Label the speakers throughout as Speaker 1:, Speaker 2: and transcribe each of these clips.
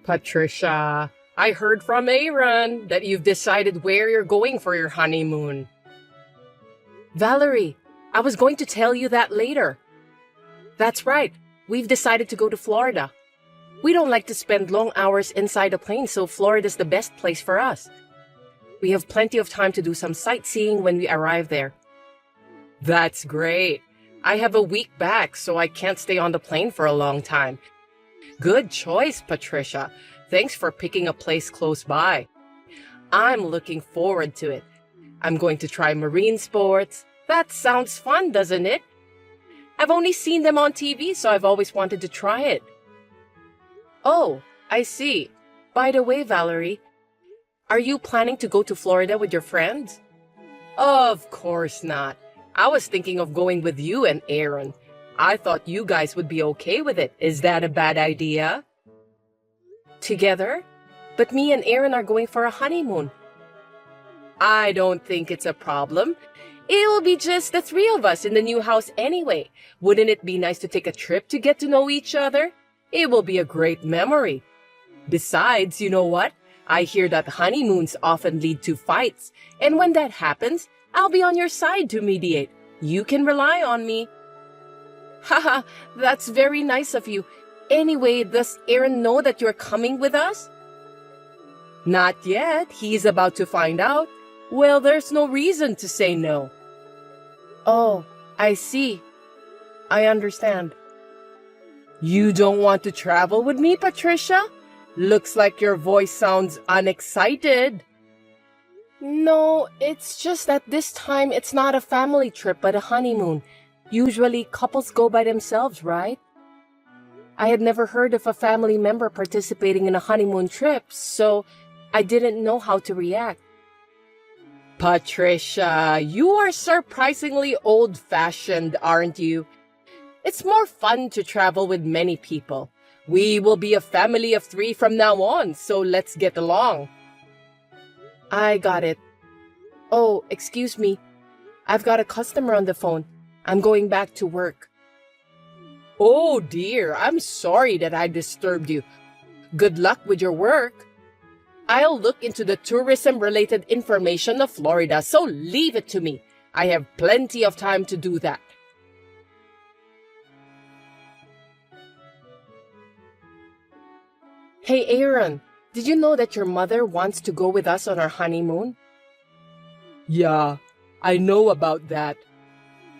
Speaker 1: Patricia, I heard from Aaron that you've decided where you're going for your honeymoon. Valerie, I was going to tell you that later. That's right, we've decided to go to Florida. We don't like to spend long hours inside a plane, so Florida's the best place for us. We have plenty of time to do some sightseeing when we arrive there. That's great. I have a week back, so I can't stay on the plane for a long time. Good choice, Patricia. Thanks for picking a place close by. I'm looking forward to it. I'm going to try marine sports. That sounds fun, doesn't it? I've only seen them on TV, so I've always wanted to try it. Oh, I see. By the way, Valerie, are you planning to go to Florida with your friends? Of course not. I was thinking of going with you and Aaron. I thought you guys would be okay with it. Is that a bad idea? Together? But me and Aaron are going for a honeymoon. I don't think it's a problem. It will be just the three of us in the new house anyway. Wouldn't it be nice to take a trip to get to know each other? It will be a great memory. Besides, you know what? I hear that honeymoons often lead to fights, and when that happens, I'll be on your side to mediate. You can rely on me. Haha, that's very nice of you. Anyway, does Aaron know that you're coming with us? Not yet. He's about to find out. Well, there's no reason to say no. Oh, I see. I understand. You don't want to travel with me, Patricia? Looks like your voice sounds unexcited. No, it's just that this time it's not a family trip but a honeymoon. Usually couples go by themselves, right? I had never heard of a family member participating in a honeymoon trip, so I didn't know how to react. Patricia, you are surprisingly old-fashioned, aren't you? It's more fun to travel with many people. We will be a family of 3 from now on, so let's get along. I got it. Oh, excuse me. I've got a customer on the phone. I'm going back to work. Oh dear, I'm sorry that I disturbed you. Good luck with your work. I'll look into the tourism-related information of Florida, so leave it to me. I have plenty of time to do that. Hey Aaron, did you know that your mother wants to go with us on our honeymoon? Yeah, I know about that.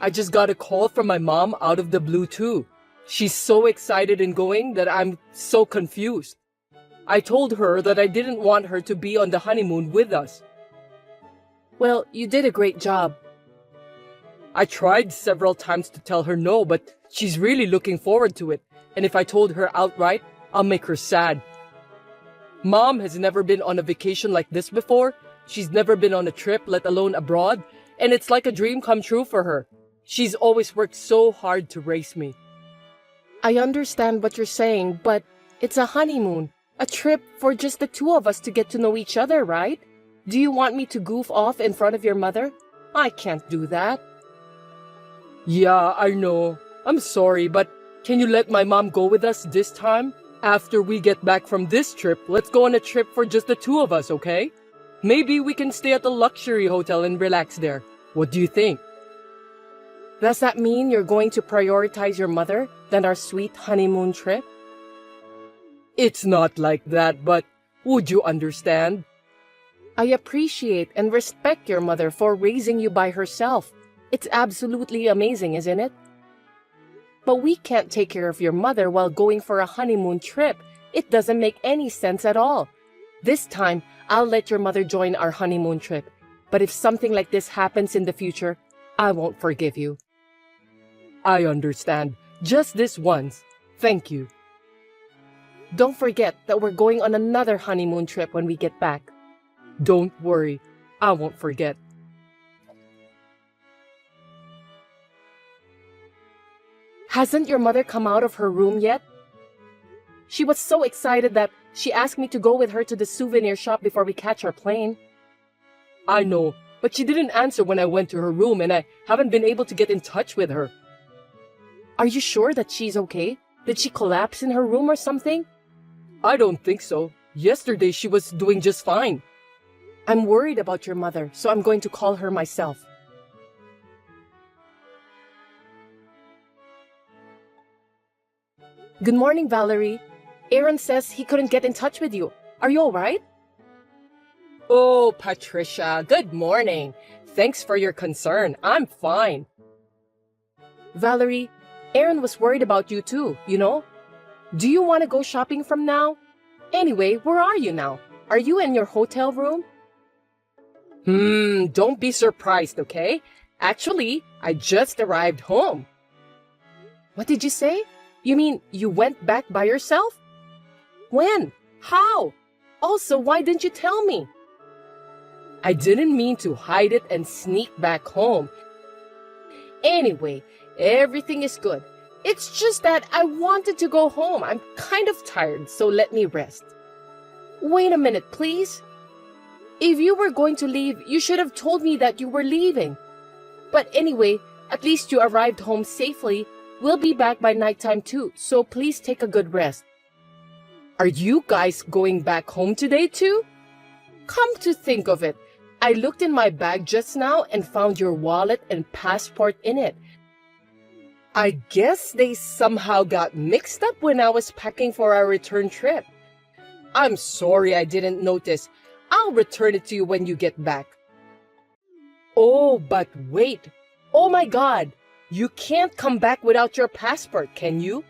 Speaker 1: I just got a call from my mom out of the blue too. She's so excited in going that I'm so confused. I told her that I didn't want her to be on the honeymoon with us. Well, you did a great job. I tried several times to tell her no, but she's really looking forward to it. And if I told her outright, I'll make her sad. Mom has never been on a vacation like this before. She's never been on a trip, let alone abroad. And it's like a dream come true for her. She's always worked so hard to raise me. I understand what you're saying, but it's a honeymoon. A trip for just the two of us to get to know each other, right? Do you want me to goof off in front of your mother? I can't do that. Yeah, I know. I'm sorry, but can you let my mom go with us this time? After we get back from this trip, let's go on a trip for just the two of us, okay? Maybe we can stay at a luxury hotel and relax there. What do you think? Does that mean you're going to prioritize your mother than our sweet honeymoon trip? It's not like that, but would you understand? I appreciate and respect your mother for raising you by herself. It's absolutely amazing, isn't it? But we can't take care of your mother while going for a honeymoon trip. It doesn't make any sense at all. This time, I'll let your mother join our honeymoon trip. But if something like this happens in the future, I won't forgive you. I understand. Just this once. Thank you. Don't forget that we're going on another honeymoon trip when we get back. Don't worry. I won't forget. Hasn't your mother come out of her room yet? She was so excited that she asked me to go with her to the souvenir shop before we catch our plane. I know, but she didn't answer when I went to her room and I haven't been able to get in touch with her. Are you sure that she's okay? Did she collapse in her room or something? I don't think so. Yesterday she was doing just fine. I'm worried about your mother, so I'm going to call her myself. Good morning, Valerie. Aaron says he couldn't get in touch with you. Are you all right? Oh, Patricia, good morning. Thanks for your concern. I'm fine. Valerie, Aaron was worried about you too, you know? Do you want to go shopping from now? Anyway, where are you now? Are you in your hotel room? Don't be surprised, okay? Actually, I just arrived home. What did you say? You mean you went back by yourself? When? How? Also, why didn't you tell me? I didn't mean to hide it and sneak back home. Anyway, everything is good. It's just that I wanted to go home. I'm kind of tired, so let me rest. Wait a minute, please. If you were going to leave, you should have told me that you were leaving. But anyway, at least you arrived home safely. We'll be back by nighttime too, so please take a good rest. Are you guys going back home today too? Come to think of it, I looked in my bag just now and found your wallet and passport in it. I guess they somehow got mixed up when I was packing for our return trip. I'm sorry I didn't notice. I'll return it to you when you get back. Oh, but wait. Oh my God. You can't come back without your passport, can you?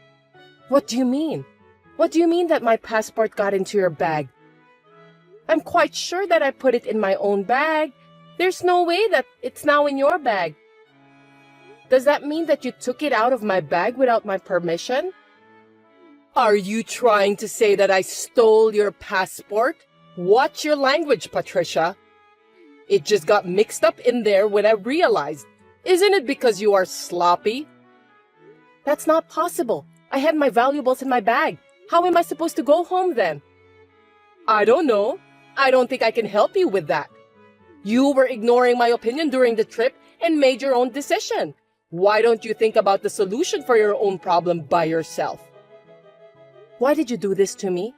Speaker 1: What do you mean? What do you mean that my passport got into your bag? I'm quite sure that I put it in my own bag. There's no way that it's now in your bag. Does that mean that you took it out of my bag without my permission? Are you trying to say that I stole your passport? Watch your language, Patricia. It just got mixed up in there when I realized. Isn't it because you are sloppy? That's not possible. I had my valuables in my bag. How am I supposed to go home then? I don't know. I don't think I can help you with that. You were ignoring my opinion during the trip and made your own decision. Why don't you think about the solution for your own problem by yourself? Why did you do this to me?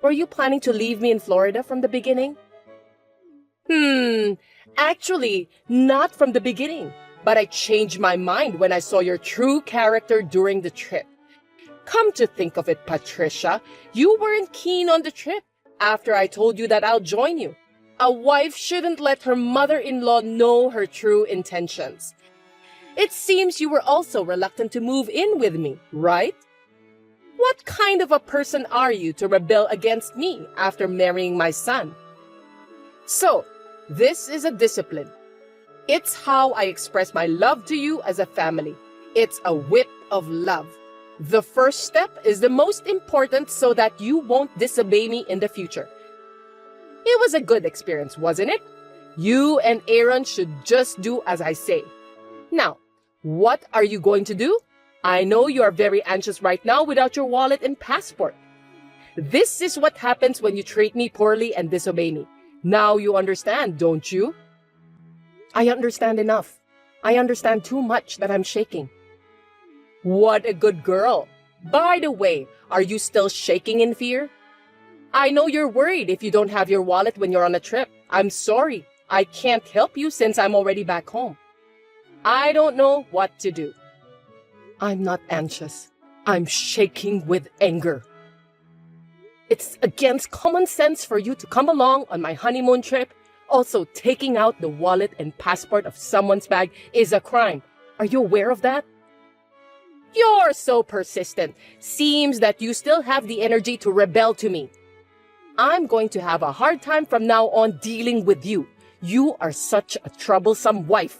Speaker 1: Were you planning to leave me in Florida from the beginning? Actually, not from the beginning. But I changed my mind when I saw your true character during the trip. Come to think of it, Patricia, you weren't keen on the trip after I told you that I'll join you. A wife shouldn't let her mother-in-law know her true intentions. It seems you were also reluctant to move in with me, right? What kind of a person are you to rebel against me after marrying my son? So, this is a discipline. It's how I express my love to you as a family. It's a whip of love. The first step is the most important so that you won't disobey me in the future. It was a good experience, wasn't it? You and Aaron should just do as I say. Now, what are you going to do? I know you are very anxious right now without your wallet and passport. This is what happens when you treat me poorly and disobey me. Now you understand, don't you? I understand enough. I understand too much that I'm shaking. What a good girl. By the way, are you still shaking in fear? I know you're worried if you don't have your wallet when you're on a trip. I'm sorry. I can't help you since I'm already back home. I don't know what to do. I'm not anxious. I'm shaking with anger. It's against common sense for you to come along on my honeymoon trip. Also, taking out the wallet and passport of someone's bag is a crime. Are you aware of that? You're so persistent. Seems that you still have the energy to rebel to me. I'm going to have a hard time from now on dealing with you. You are such a troublesome wife.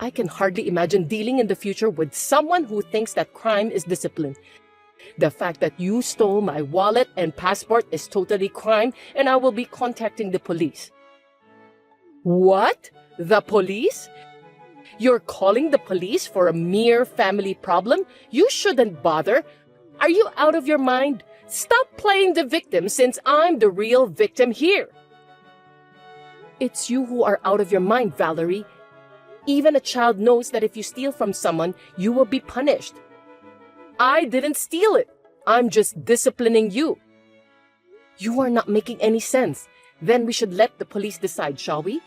Speaker 1: I can hardly imagine dealing in the future with someone who thinks that crime is discipline. The fact that you stole my wallet and passport is totally crime, and I will be contacting the police. What? The police? You're calling the police for a mere family problem? You shouldn't bother. Are you out of your mind? Stop playing the victim since I'm the real victim here. It's you who are out of your mind, Valerie. Even a child knows that if you steal from someone, you will be punished. I didn't steal it. I'm just disciplining you. You are not making any sense. Then we should let the police decide, shall we?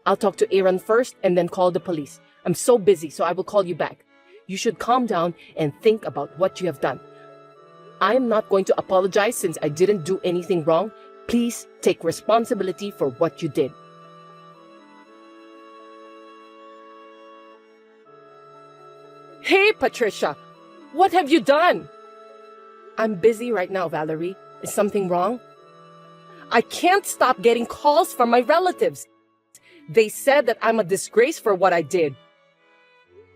Speaker 1: I'll talk to Aaron first and then call the police. I'm so busy, so I will call you back. You should calm down and think about what you have done. I am not going to apologize since I didn't do anything wrong. Please take responsibility for what you did. Hey, Patricia! What have you done? I'm busy right now, Valerie. Is something wrong? I can't stop getting calls from my relatives. They said that I'm a disgrace for what I did.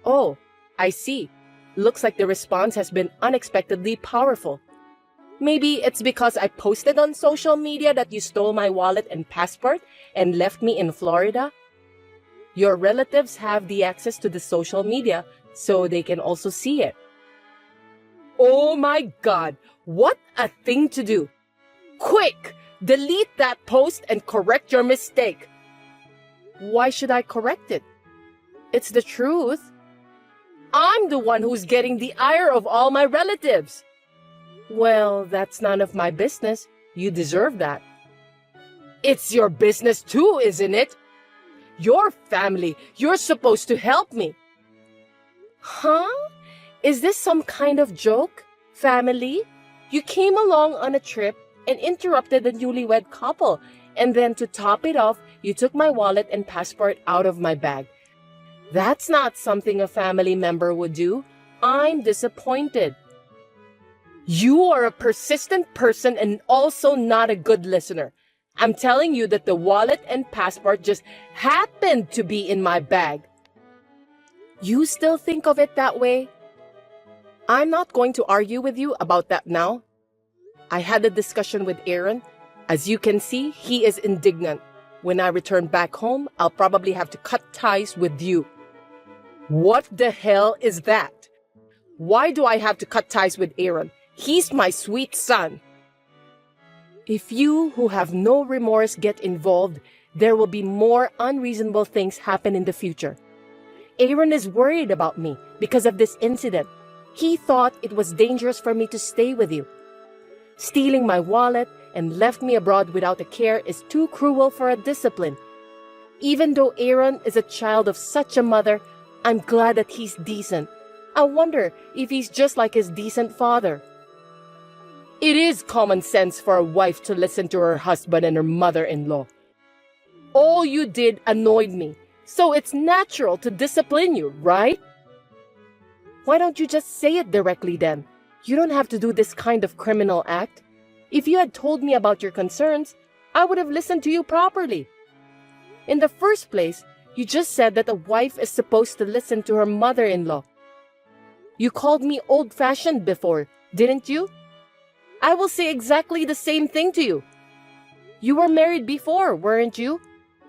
Speaker 1: Oh, I see. Looks like the response has been unexpectedly powerful. Maybe it's because I posted on social media that you stole my wallet and passport and left me in Florida. Your relatives have the access to the social media, so they can also see it. Oh my God, what a thing to do. Quick, delete that post and correct your mistake. Why should I correct it? It's the truth. I'm the one who's getting the ire of all my relatives. Well, that's none of my business. You deserve that. It's your business too, isn't it? Your family. You're supposed to help me. Huh? Is this some kind of joke, family? You came along on a trip and interrupted the newlywed couple, and then to top it off, you took my wallet and passport out of my bag. That's not something a family member would do. I'm disappointed. You are a persistent person and also not a good listener. I'm telling you that the wallet and passport just happened to be in my bag. You still think of it that way? I'm not going to argue with you about that now. I had a discussion with Aaron. As you can see, he is indignant. When I return back home, I'll probably have to cut ties with you. What the hell is that? Why do I have to cut ties with Aaron? He's my sweet son. If you who have no remorse get involved, there will be more unreasonable things happen in the future. Aaron is worried about me because of this incident. He thought it was dangerous for me to stay with you. Stealing my wallet and left me abroad without a care is too cruel for a discipline. Even though Aaron is a child of such a mother, I'm glad that he's decent. I wonder if he's just like his decent father. It is common sense for a wife to listen to her husband and her mother-in-law. All you did annoyed me, so it's natural to discipline you, right? Why don't you just say it directly then? You don't have to do this kind of criminal act. If you had told me about your concerns, I would have listened to you properly. In the first place, you just said that a wife is supposed to listen to her mother-in-law. You called me old-fashioned before, didn't you? I will say exactly the same thing to you. You were married before, weren't you?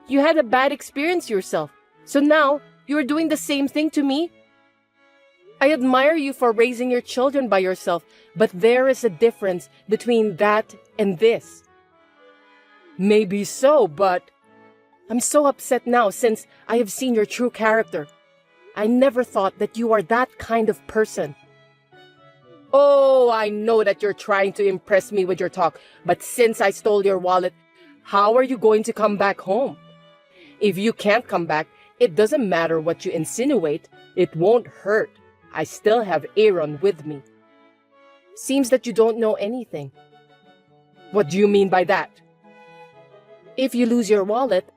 Speaker 1: You had a bad experience yourself, so now you are doing the same thing to me. I admire you for raising your children by yourself, but there is a difference between that and this. Maybe so, but I'm so upset now since I have seen your true character. I never thought that you are that kind of person. Oh, I know that you're trying to impress me with your talk, but since I stole your wallet, how are you going to come back home? If you can't come back, it doesn't matter what you insinuate. It won't hurt. I still have Aaron with me. Seems that you don't know anything. What do you mean by that? If you lose your wallet,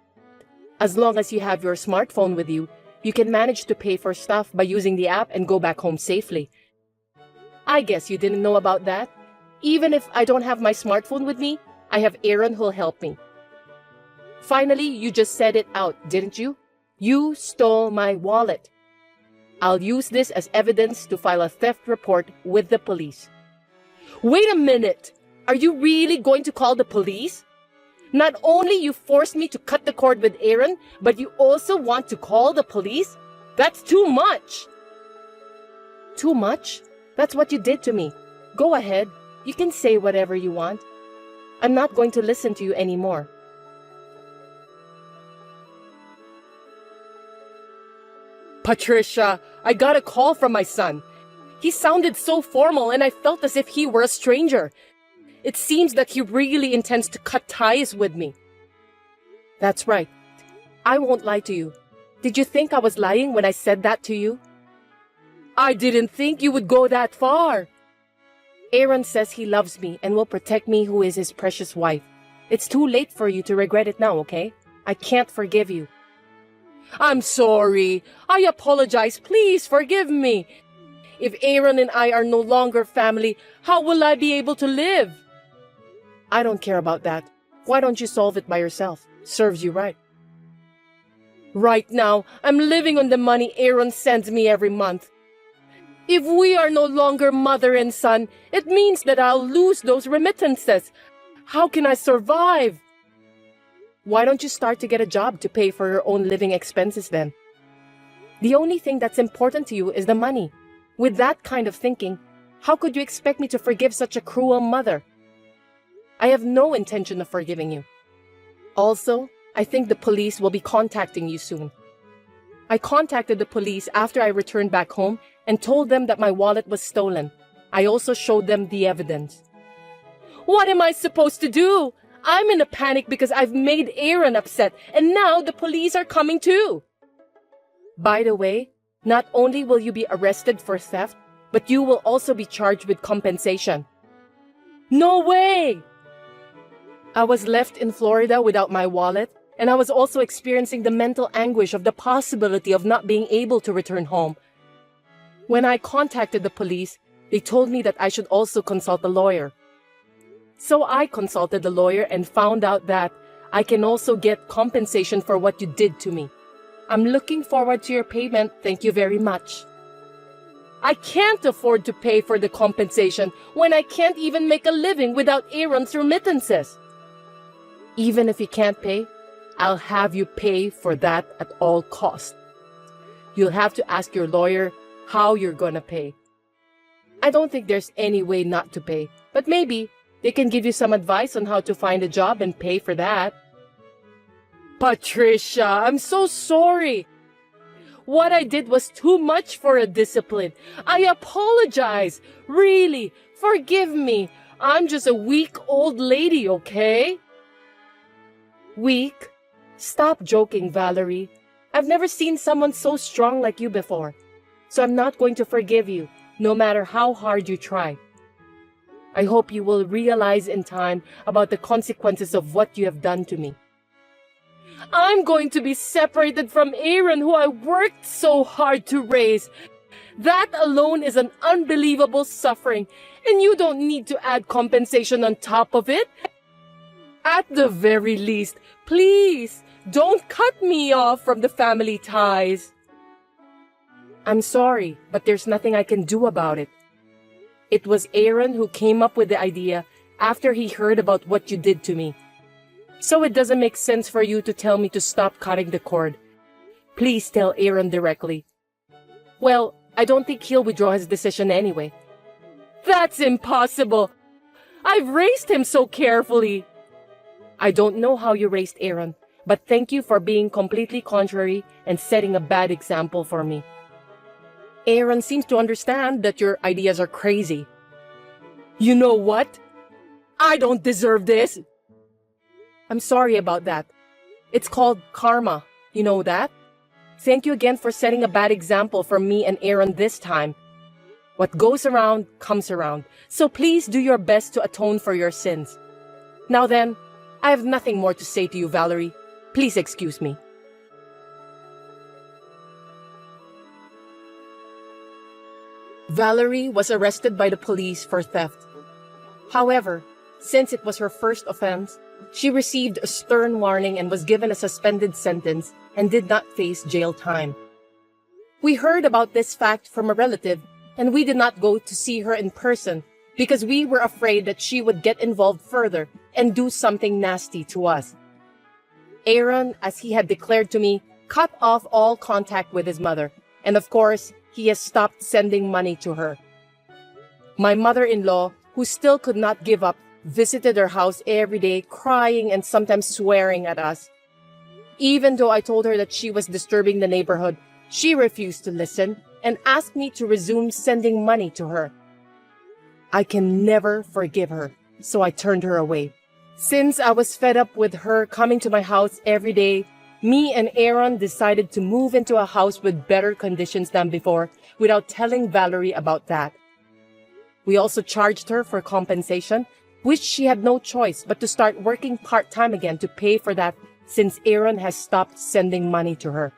Speaker 1: as long as you have your smartphone with you, you can manage to pay for stuff by using the app and go back home safely. I guess you didn't know about that. Even if I don't have my smartphone with me, I have Aaron who'll help me. Finally, you just said it out, didn't you? You stole my wallet. I'll use this as evidence to file a theft report with the police. Wait a minute! Are you really going to call the police? Not only you forced me to cut the cord with Aaron, but you also want to call the police? That's too much! Too much? That's what you did to me. Go ahead. You can say whatever you want. I'm not going to listen to you anymore. Patricia, I got a call from my son. He sounded so formal and I felt as if he were a stranger. It seems that he really intends to cut ties with me. That's right. I won't lie to you. Did you think I was lying when I said that to you? I didn't think you would go that far. Aaron says he loves me and will protect me, who is his precious wife. It's too late for you to regret it now, okay? I can't forgive you. I'm sorry. I apologize. Please forgive me. If Aaron and I are no longer family, how will I be able to live? I don't care about that. Why don't you solve it by yourself? Serves you right. Right now, I'm living on the money Aaron sends me every month. If we are no longer mother and son, it means that I'll lose those remittances. How can I survive? Why don't you start to get a job to pay for your own living expenses then? The only thing that's important to you is the money. With that kind of thinking, how could you expect me to forgive such a cruel mother? I have no intention of forgiving you. Also, I think the police will be contacting you soon. I contacted the police after I returned back home and told them that my wallet was stolen. I also showed them the evidence. What am I supposed to do? I'm in a panic because I've made Aaron upset, and now the police are coming too. By the way, not only will you be arrested for theft, but you will also be charged with compensation. No way! I was left in Florida without my wallet, and I was also experiencing the mental anguish of the possibility of not being able to return home. When I contacted the police, they told me that I should also consult a lawyer. So I consulted the lawyer and found out that I can also get compensation for what you did to me. I'm looking forward to your payment. Thank you very much. I can't afford to pay for the compensation when I can't even make a living without Aaron's remittances. Even if you can't pay, I'll have you pay for that at all costs. You'll have to ask your lawyer how you're gonna pay. I don't think there's any way not to pay, but maybe they can give you some advice on how to find a job and pay for that. Patricia, I'm so sorry. What I did was too much for a discipline. I apologize. Really, forgive me. I'm just a weak old lady, okay? Weak? Stop joking, Valerie. I've never seen someone so strong like you before. So I'm not going to forgive you, no matter how hard you try. I hope you will realize in time about the consequences of what you have done to me. I'm going to be separated from Aaron, who I worked so hard to raise. That alone is an unbelievable suffering, and you don't need to add compensation on top of it. At the very least, please, don't cut me off from the family ties. I'm sorry, but there's nothing I can do about it. It was Aaron who came up with the idea after he heard about what you did to me. So it doesn't make sense for you to tell me to stop cutting the cord. Please tell Aaron directly. Well, I don't think he'll withdraw his decision anyway. That's impossible. I've raised him so carefully. I don't know how you raised Aaron, but thank you for being completely contrary and setting a bad example for me. Aaron seems to understand that your ideas are crazy. You know what? I don't deserve this. I'm sorry about that. It's called karma. You know that? Thank you again for setting a bad example for me and Aaron this time. What goes around comes around. So please do your best to atone for your sins. Now then, I have nothing more to say to you, Valerie. Please excuse me. Valerie was arrested by the police for theft. However, since it was her first offense, she received a stern warning and was given a suspended sentence and did not face jail time. We heard about this fact from a relative, and we did not go to see her in person because we were afraid that she would get involved further and do something nasty to us. Aaron, as he had declared to me, cut off all contact with his mother, and of course, he has stopped sending money to her. My mother-in-law, who still could not give up, visited her house every day, crying and sometimes swearing at us. Even though I told her that she was disturbing the neighborhood, she refused to listen and asked me to resume sending money to her. I can never forgive her, so I turned her away. Since I was fed up with her coming to my house every day, me and Aaron decided to move into a house with better conditions than before without telling Valerie about that. We also charged her for compensation, which she had no choice but to start working part-time again to pay for that since Aaron has stopped sending money to her.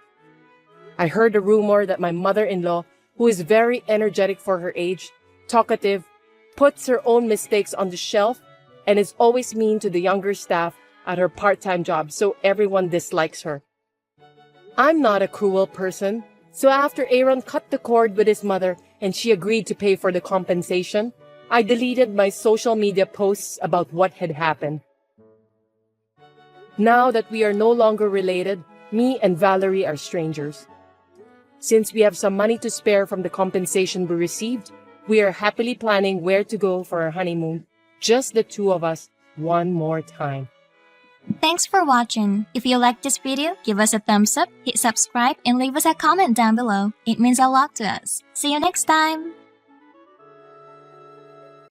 Speaker 1: I heard a rumor that my mother-in-law, who is very energetic for her age, talkative, puts her own mistakes on the shelf, and is always mean to the younger staff at her part-time job, so everyone dislikes her. I'm not a cruel person, so after Aaron cut the cord with his mother and she agreed to pay for the compensation, I deleted my social media posts about what had happened. Now that we are no longer related, me and Valerie are strangers. Since we have some money to spare from the compensation we received, we are happily planning where to go for our honeymoon, just the two of us, one more time.
Speaker 2: Thanks for watching. If you liked this video, give us a thumbs up, hit subscribe, and leave us a comment down below. It means a lot to us. See you next time!